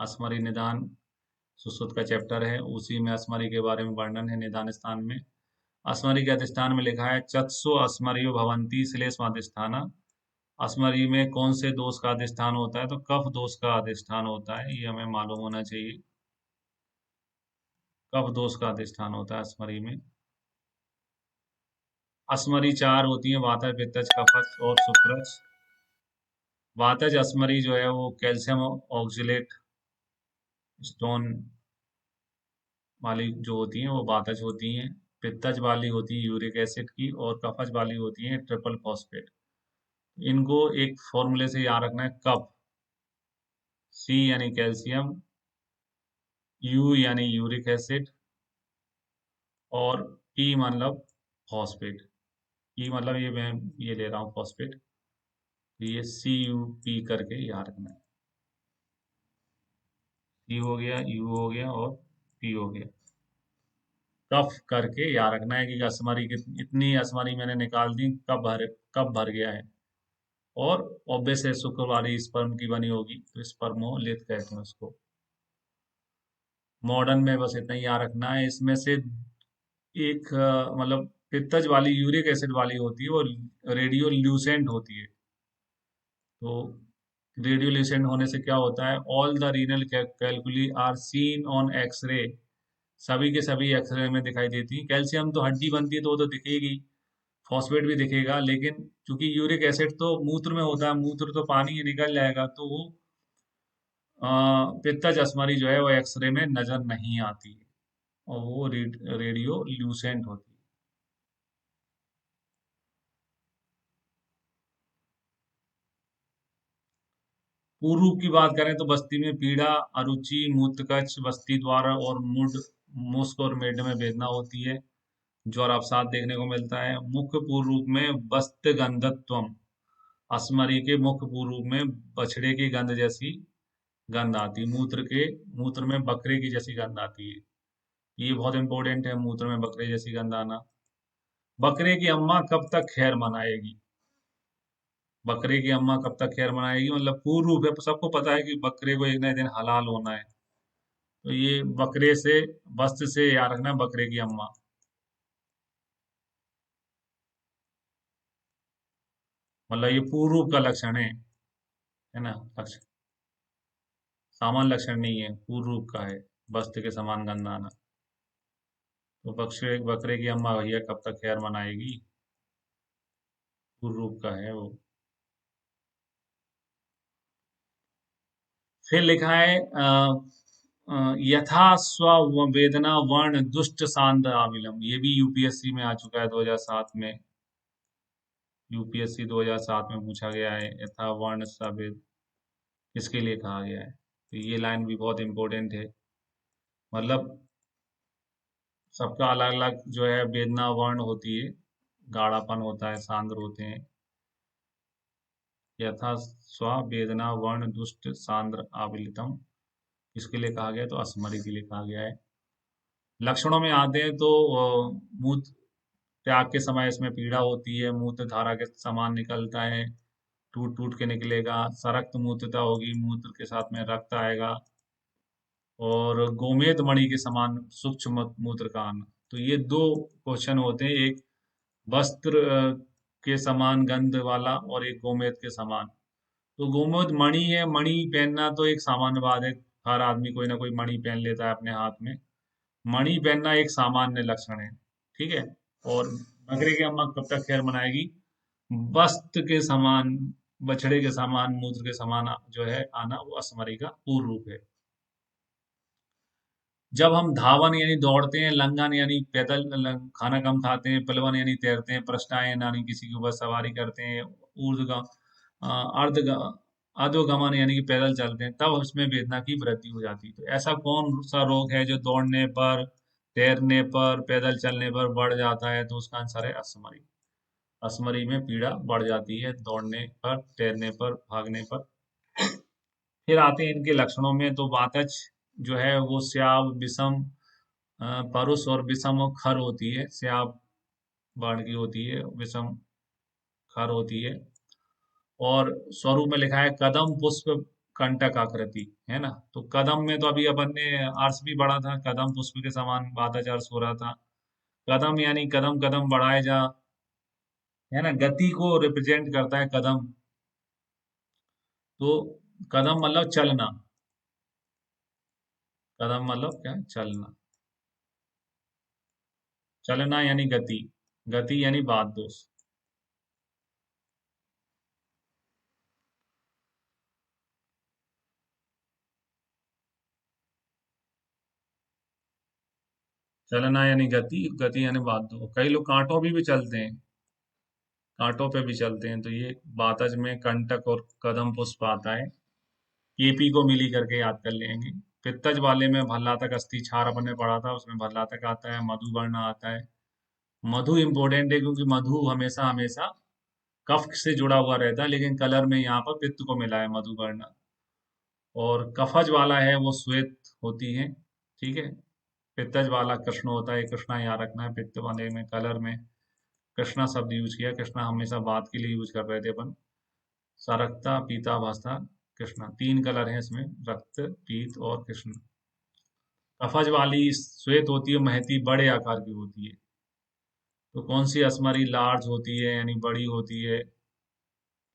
असमरी निदान सुश्रुत का चैप्टर है, उसी में असमरी के बारे में वर्णन है निदान स्थान में। असमरी के अधिष्ठान में लिखा है चत्सु असमरियो भवंती श्लेष्माधिष्ठाना। असमरी में कौन से दोष का अधिष्ठान होता है? तो कफ दोष का अधिष्ठान होता है, ये हमें मालूम होना चाहिए। कफ दोष का अधिष्ठान होता है असमरी में। असमरी चार होती है, वातज पित्तज कफज और शुक्रज। वातज असमरी जो है वो कैल्शियम ऑक्जेलेट स्टोन वाली जो होती हैं वो वातज होती हैं। पित्तज वाली होती है यूरिक एसिड की, और कफज वाली होती है ट्रिपल फॉस्फेट। इनको एक फॉर्मूले से याद रखना है, कफ, सी यानी कैल्शियम, यू यानी यूरिक एसिड, और पी मतलब फॉस्फेट। पी मतलब ये मैं ये ले रहा हूँ फॉस्फेट, तो ये सी यू पी करके याद रखना है। सी हो गया, यू हो गया और पी हो गया। कफ करके याद रखना है कि असमरी इतनी असमरी मैंने निकाल दी, कब भर गया है। और ऑब्वियस है शुक्रवारी स्पर्म की बनी होगी, तो स्पर्मोलिथ कहते हैं उसको। मॉडर्न में बस इतना ही याद रखना है, इसमें से एक मतलब पित्तज वाली यूरिक एसिड वाली होती है, वो रेडियो ल्यूसेंट होती है। तो रेडियो ल्यूसेंट होने से क्या होता है, all the renal calculi are seen on X-ray. सभी के सभी एक्सरे में दिखाई देती है। कैल्शियम तो हड्डी बनती है तो वो तो दिखेगी, फॉस्फेट भी दिखेगा, लेकिन चूंकि यूरिक एसिड तो मूत्र में होता है, मूत्र तो पानी निकल जाएगा, तो वो पित्तज असमरी जो है वो एक्सरे में नजर नहीं आती है, और वो रेडियो ल्यूसेंट होती है। पूर्व की बात करें तो बस्ती में पीड़ा, अरुचि, मूत्रकच, बस्ती द्वार और मुड, मुस्क और मेड में वेदना होती है। ज्वर अवसाद देखने को मिलता है। मुख्य पूर्व रूप में बस्त गंधत्वम, असमरी के मुख्य पूर्व रूप में बछड़े की गंध जैसी गंध आती है। मूत्र में बकरे की जैसी गंध आती है। ये बहुत इंपॉर्टेंट है, मूत्र में बकरे जैसी गंध आना। बकरे की अम्मा कब तक खैर मनाएगी? बकरे की अम्मा कब तक खैर मनाएगी मतलब पूर्व रूप है, सबको पता है कि बकरे को एक ना एक दिन हलाल होना है। तो ये बकरे से, वस्त से याद रखना, बकरे की अम्मा। मतलब ये पूर्व रूप का लक्षण है ना, लक्षण, सामान्य लक्षण नहीं है, पूर्व रूप का है। वस्त के समान गंध आना। तो बकरे की अम्मा भैया कब तक खैर मनाएगी, पूर्व रूप का है वो। फिर लिखा है यथा स्व वेदना वर्ण दुष्ट सांद आविलम। ये भी यूपीएससी में आ चुका है 2007 में। यूपीएससी 2007 में पूछा गया है, यथा वर्ण सवेद किसके लिए कहा गया है। तो ये लाइन भी बहुत इंपॉर्टेंट है। मतलब सबका अलग अलग जो है वेदना वर्ण होती है, गाढ़ापन होता है, सांद्र होते हैं। यथा स्व वेदना वर्ण दुष्ट सांद्र आविलितम किसके लिए कहा गया है? तो असमरी के लिए कहा गया है। लक्षणों में आते हैं तो मूत्र त्याग के समय इसमें पीड़ा होती है, मूत्र धारा के समान निकलता है, टूट टूट के निकलेगा, सरक्त मूत्रता होगी, मूत्र के साथ में रक्त आएगा, और गोमेद मणि के समान सूक्ष्म मूत्र का आना। तो ये दो क्वेश्चन होते हैं, एक वस्त्र के समान गंध वाला, और एक गोमेद के समान। तो गोमेद मणि है, मणि पहनना तो एक सामान्य बात है, हर आदमी कोई ना कोई मणि पहन लेता है अपने हाथ में। मणि पहनना एक सामान्य लक्षण है, ठीक है। और बकरे की अम्मा कब तक खैर मनाएगी? वस्त के समान, बछड़े के समान, मूत्र के समान जो है आना, वो असमरी का पूर्व रूप है। जब हम धावन यानी दौड़ते हैं, लंघन यानी पैदल खाना कम खाते हैं, प्लवन यानी तैरते हैं, प्रस्टायन यानी किसी के ऊपर सवारी करते हैं, ऊर्ध्व अर्ध अधोगमन यानी कि पैदल चलते हैं, तब उसमें वेदना की वृद्धि हो जाती है। तो ऐसा कौन सा रोग है जो दौड़ने पर, तैरने पर, पैदल चलने पर बढ़ जाता है? तो उसका आंसर है असमरी। असमरी में पीड़ा बढ़ जाती है दौड़ने पर, तैरने पर, भागने पर। फिर आते हैं इनके लक्षणों में, तो वातज जो है वो स्याव, विषम, परुष और विषम खर होती है। स्याव वर्ण की होती है, विषम खर होती है। और स्वरूप में लिखा है कदम पुष्प कंटक आकृति, है ना। तो कदम में तो अभी अपन ने अर्श भी बढ़ा था, कदम पुष्प के समान बाताज अर्श हो रहा था। कदम यानी कदम कदम बढ़ाए जा, है ना, गति को रिप्रेजेंट करता है कदम। तो कदम मतलब चलना, कदम मतलब क्या, चलना। चलना यानी गति, गति यानी बात दोष। चलना यानी गति, गति यानी बात दो। कई लोग कांटों भी चलते हैं, कांटों पे भी चलते हैं। तो ये बातज में कंटक और कदम पुष्प आता है। केपी को मिली करके याद कर लेंगे। पित्तज वाले में भल्लातक अस्थि क्षार अपन ने पढ़ा था, उसमें भल्लातक आता है, मधुवर्ण आता है। मधु इंपॉर्टेंट है क्योंकि मधु हमेशा हमेशा कफ से जुड़ा हुआ रहता है, लेकिन कलर में यहाँ पर पित्त को मिला है मधुवर्ण। और कफज वाला है वो श्वेत होती है, ठीक है। पित्तज वाला कृष्ण होता है, कृष्णा याद रखना है। पित्त वाले में कलर में कृष्णा शब्द यूज किया, कृष्णा हमेशा बात के लिए यूज कर रहे थे अपन। सरक्ता पीता भास्ता कृष्णा, तीन कलर हैं इसमें, रक्त पीत और कृष्ण। कफज वाली श्वेत होती है, महती बड़े आकार की होती है। तो कौन सी असमरी लार्ज होती है यानी बड़ी होती है,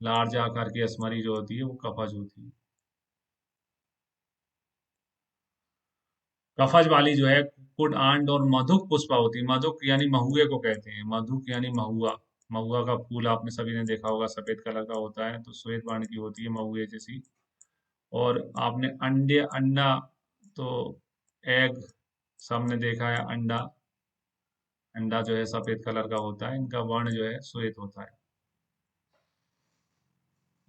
लार्ज आकार की असमरी जो होती है वो कफज होती है। कफज वाली जो है कुकुड आंड और मधुक पुष्पा होती है। मधुक यानी महुए को कहते हैं, मधुक यानी महुआ। महुआ का फूल आपने सभी ने देखा होगा, सफेद कलर का होता है, तो श्वेत वर्ण की होती है महुए जैसी। और आपने अंडे, अंडा, तो एग सबने देखा है, अंडा। अंडा जो है सफेद कलर का होता है, इनका वर्ण जो है श्वेत होता है।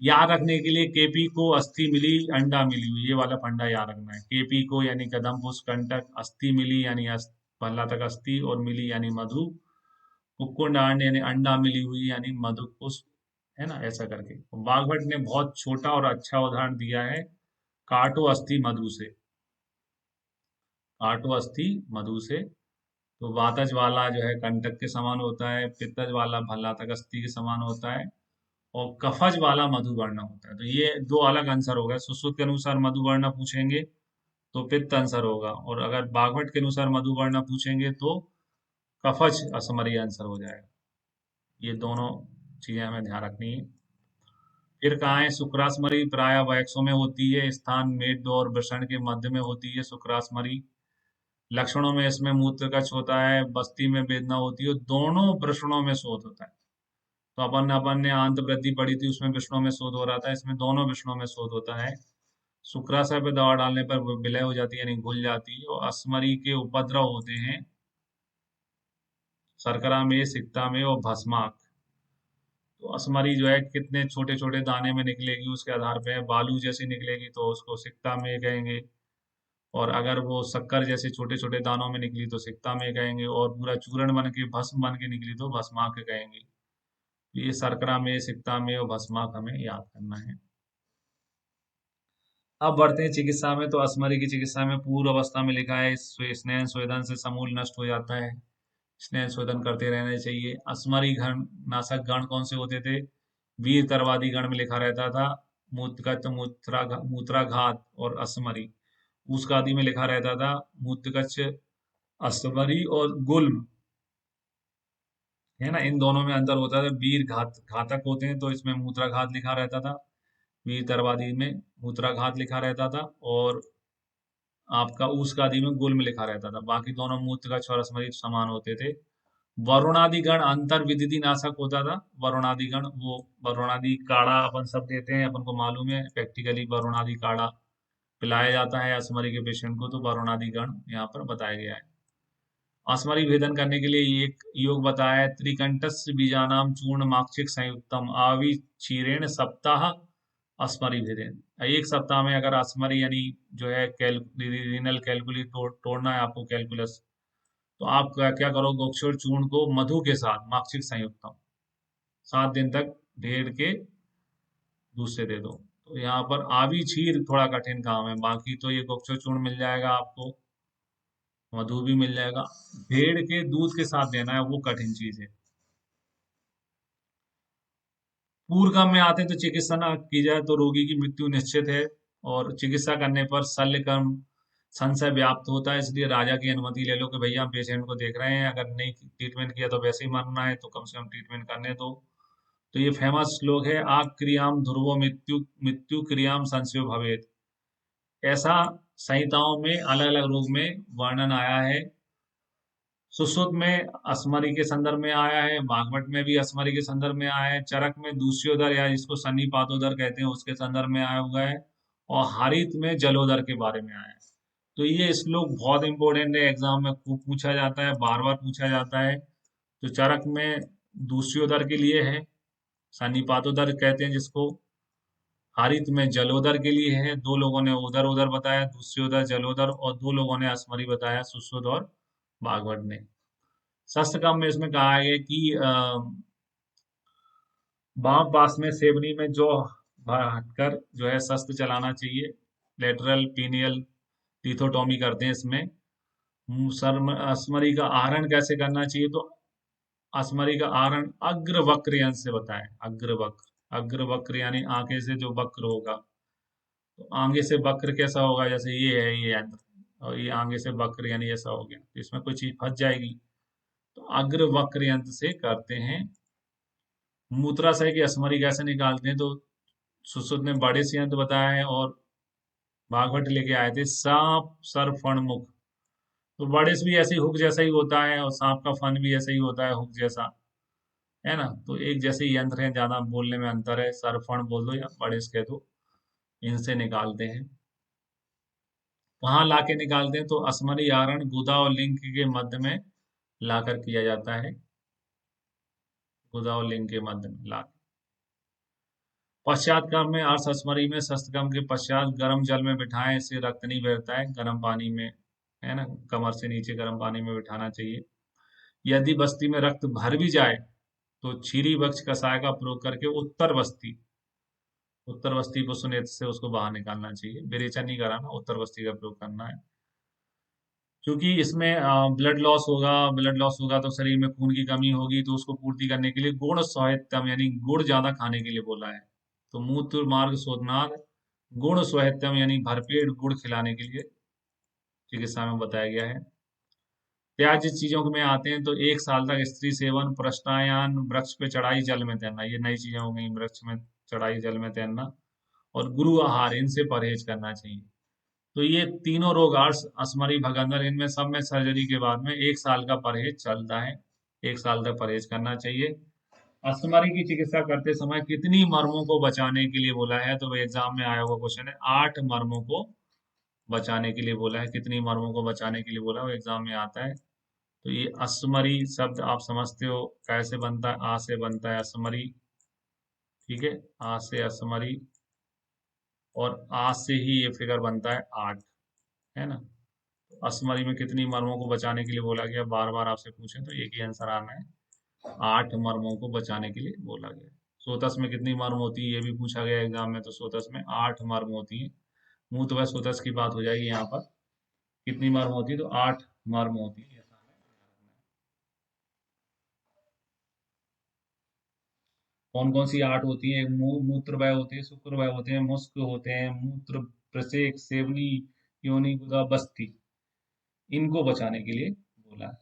याद रखने के लिए केपी को अस्थि मिली, अंडा मिली हुई, ये वाला फंडा याद रखना है। केपी को यानी कदम पुष्प कंटक, अस्थि मिली यानी पल्ला तक अस्थि, और मिली यानी मधु। कुक्कुट अंड यानी अंडा मिली हुई यानी मधु पुष्प, है ना, ऐसा करके। बागभट ने बहुत छोटा और अच्छा उदाहरण दिया है, काटो अस्थि मधु से। काटो अस्थि मधु से। तो वातज वाला जो है कंटक के समान होता है, पित्तज वाला भल्ला तक अस्थि के समान होता है, और कफज वाला मधुवर्ण होता है। तो ये दो अलग आंसर हो गए। सुश्रुत के अनुसार मधुवर्ण पूछेंगे तो पित्त आंसर होगा, और अगर बागभट के अनुसार मधुवर्ण पूछेंगे तो कफज असमरी आंसर हो जाएगा। ये दोनों चीजें हमें ध्यान रखनी है। फिर कहाँ है शुक्रास्मरी, प्राय वयस्कों में होती है, स्थान मेद और वृषण के मध्य में होती है शुक्रास्मरी। लक्षणों में इसमें मूत्रकच्छ होता है, बस्ती में वेदना होती है, दोनों वृषणों में शोथ होता है। तो अपन ने आंत वृद्धि पढ़ी थी, उसमें विष्णु में शोध हो रहा था, इसमें दोनों विष्णु में शोध होता है। शुक्राशय पे दवा डालने पर विलय हो जाती है यानी घुल जाती है। और अस्मरी के उपद्रव होते हैं शर्करा में, सिक्ता में और भस्माक। तो अस्मरी जो है कितने छोटे छोटे दाने में निकलेगी उसके आधार पे है। बालू जैसी निकलेगी तो उसको सिक्ता में कहेंगे, और अगर वो शक्कर जैसे छोटे छोटे दानों में निकली तो सिक्ता में कहेंगे, और पूरा चूर्ण बन के भस्म बन के निकली तो भस्माक कहेंगे। ये शर्करा में, सिक्ता में और भस्माक हमें याद करना है। अब बढ़ते हैं चिकित्सा में। तो अस्मरी की चिकित्सा में पूर्व अवस्था में लिखा है स्नेह स्वेदन से समूल नष्ट हो जाता है, स्नेह स्वेदन करते रहना चाहिए। अस्मरी गण नाशक गण कौन से होते थे, वीर तरवादी गण में लिखा रहता था मूत्रगत, मूत्राघात और अस्मरी। उसकादि में लिखा रहता था मूत्रगच्छ, अस्मरी और गुल्म, है ना। इन दोनों में अंतर होता था, वीर घातक होते हैं तो इसमें मूत्राघात लिखा रहता था, वीर तरवादी में मूत्राघात लिखा रहता था, और आपका उसका आदि में गुल में लिखा रहता था। बाकी दोनों मूत्र का क्षौरस्मरी समान होते थे। वरुणादि गण अंतर विदिति नाशक होता था। वरुणादि गण, वो वरुणादि काढ़ा अपन सब देते हैं, अपन को मालूम है प्रैक्टिकली वरुणादि काढ़ा पिलाया जाता है अस्मरी के पेशेंट को, तो वरुणादि गण यहाँ पर बताया गया है। अस्मरी भेदन करने के लिए एक योग बताया है, त्रिकंटस्य बीजानाम चूर्ण माक्षिक संयुक्तम आवी क्षीरेण सप्ताह अस्मरी भेदेन। एक सप्ताह में अगर अस्मरी यानी जो है रीनल कैलकुली तोड़ना है आपको, कैलकुलस, तो आप क्या करो, गोक्षर चूर्ण को मधु के साथ माक्षिक संयुक्तम 7 दिन तक ढेर के दूध से दे दो। तो यहाँ पर आवी क्षीर थोड़ा कठिन काम है, बाकी तो ये गोक्षर चूर्ण मिल जाएगा आपको, मधु भी मिल जाएगा। भेड़ के दूध के साथ देना है, वो कठिन चीज है। पूर्वगम में आते हैं तो चिकित्सा न की जाए तो रोगी की मृत्यु निश्चित है। और चिकित्सा करने पर शल्यकर्म संशय व्याप्त होता है, इसलिए राजा की अनुमति ले लो कि भैया हम पेशेंट को देख रहे हैं, अगर नहीं ट्रीटमेंट किया तो वैसे ही मरना है, तो कम से कम ट्रीटमेंट करने दो। तो ये फेमस श्लोक है, आग क्रियाम ध्रुवो मृत्यु मृत्यु क्रियाम संशयो भवेत्। ऐसा संहिताओं में अलग अलग रूप में वर्णन आया है। सुश्रुत में असमरी के संदर्भ में आया है, भागवत में भी असमरी के संदर्भ में आया है, चरक में दूष्योदर या जिसको सन्निपातोदर कहते हैं उसके संदर्भ में आया हुआ है, और हारित में जलोदर के बारे में आया है। तो ये श्लोक बहुत इंपॉर्टेंट है, एग्जाम में खूब पूछा जाता है, बार बार पूछा जाता है। तो चरक में दूष्योदर के लिए है, सन्निपातोदर कहते हैं जिसको, हारित में जलोदर के लिए है। दो लोगों ने उधर उधर बताया, दूष्योदर जलोदर, और दो लोगों ने असमरी बताया, सुश्रुत और भागवत ने। शस्त्र काम में इसमें कहा है कि बाम पास में सेवनी में जो हटकर जो है शस्त्र चलाना चाहिए, लेटरल पीनियल लिथोटॉमी करते हैं इसमें। असमरी का आहरण कैसे करना चाहिए, तो असमरी का आहरण अग्र वक्र यंत्र से बताएं, अग्र वक्र, अग्र वक्र यानी आगे से जो वक्र होगा, तो आगे से वक्र कैसा होगा, जैसे ये है ये यंत्र, और ये आगे से वक्र यानी ऐसा हो गया, तो इसमें कोई चीज फंस जाएगी, तो अग्र वक्र यंत्र से करते हैं। मूत्राशय की असमरी कैसे निकालते हैं, तो सुश्रुत ने बड़े से यंत्र बताया है, और भागवत लेके आए थे सांप सर फण मुख। तो बड़े से भी ऐसे ही हुक जैसा ही होता है, और सांप का फन भी ऐसा ही होता है हुक जैसा, है ना। तो एक जैसे ही यंत्र है, ज्यादा बोलने में अंतर है, सर फण बोल दो या बड़े से कह दो, इनसे निकालते हैं। वहां लाके निकालते हैं, तो असमरी आहरण गुदा और लिंग के मध्य में लाकर किया जाता है, गुदा और लिंग के मध्य में ला। पश्चात कर्म में अर्थ असमरी में शस्त्र कर्म के पश्चात गर्म जल में बिठाएं, इससे रक्त नहीं बहता है, गर्म पानी में, है ना, कमर से नीचे गर्म पानी में बिठाना चाहिए। यदि बस्ती में रक्त भर भी जाए तो छीरी वृक्ष कषाय का प्रयोग करके उत्तर बस्ती पुष्पनेत्र से उसको बाहर निकालना चाहिए, विरेचन नहीं कराना, उत्तर बस्ती का प्रयोग करना है। क्योंकि इसमें ब्लड लॉस होगा तो शरीर में खून की कमी होगी, तो उसको पूर्ति करने के लिए गुण स्वाहित्यम यानी गुड़ ज्यादा खाने के लिए बोला है। तो मूत्र मार्ग शोधनाथ गुण स्वाहित्यम यानी भरपेट गुड़ खिलाने के लिए चिकित्सा में बताया गया है। त्याज्य चीजों में आते हैं, तो 1 साल तक स्त्री सेवन, प्रश्नायान, वृक्ष पे चढ़ाई जल में तैरना, ये नई चीजें हो गई, वृक्ष में चढ़ाई जल में तैरना, और गुरु आहार, इनसे परहेज करना चाहिए। तो ये तीनों रोग आर्स असमरी भगंदर, इनमें सब में सर्जरी के बाद में 1 साल का परहेज चलता है, 1 साल तक परहेज करना चाहिए। असमरी की चिकित्सा करते समय कितनी मर्मों को बचाने के लिए बोला है, तो एग्जाम में आया हुआ क्वेश्चन है, 8 मर्मों को बचाने के लिए बोला है। कितनी मर्मों को बचाने के लिए बोला है, वो एग्जाम में आता है। तो ये असमरी शब्द आप समझते हो कैसे बनता है, आ से बनता है असमरी, ठीक है, आ से असमरी, और आ से ही ये फिगर बनता है 8, है ना। असमरी में कितनी मर्मों को बचाने के लिए बोला गया, बार बार आपसे पूछे तो एक ही आंसर आना है, 8 मर्मों को बचाने के लिए बोला गया। सोतस में कितनी मर्म होती है, ये भी पूछा गया एग्जाम में, तो सोतस में 8 मर्म होती है। मूत्र व सोतस की बात हो जाएगी यहाँ पर, कितनी मर्म होती है, तो 8 मर्म होती है, ऐसा हमें ध्यान रखना है। कौन कौन सी 8 होती है, मूत्र वय होते हैं, शुक्र वय होते हैं, मुस्क होते हैं, मूत्र प्रसेक सेवनी योनि गुदा बस्ती, इनको बचाने के लिए बोला है।